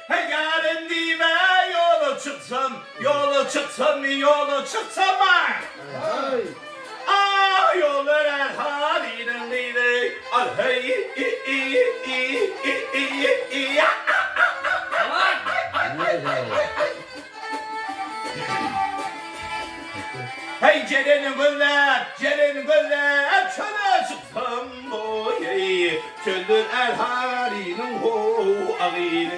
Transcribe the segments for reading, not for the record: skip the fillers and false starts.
Hey yarın diye yola çıksam ah yollar her halinin lili al hey hey Ceren'in güller çöle çıksam boy çöldür her halinin ho ağıyla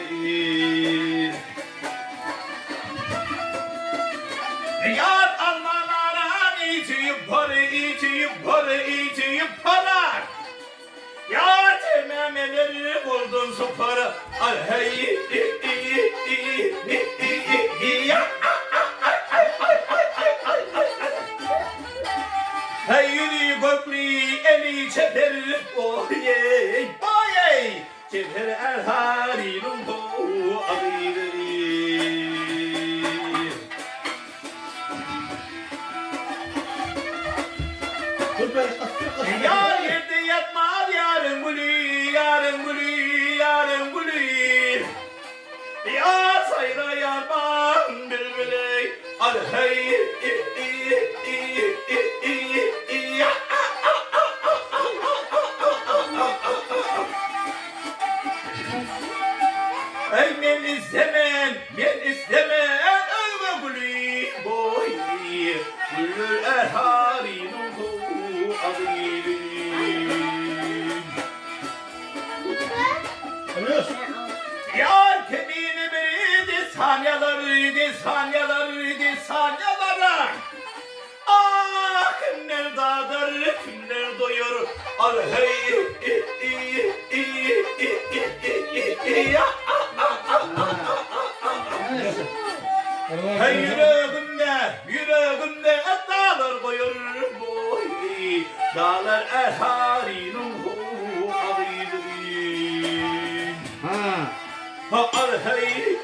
yar almalara içip para yar tememeleri buldun su para al hey hey yürü gökli eli çeper boye çeper el halinin ho ağıyla yar yerde yatmaz yarın gülü yar sayra yarman bülbüley al hey hey men istemen ölme gülü boy gülür erharinin hu adıyım yar kemiğini biriydi sanyaları ah kimler dağdır kimler doyur al hey hey yüreğimde dağlar boyur boy dağlar erharinin hu adıyım al hey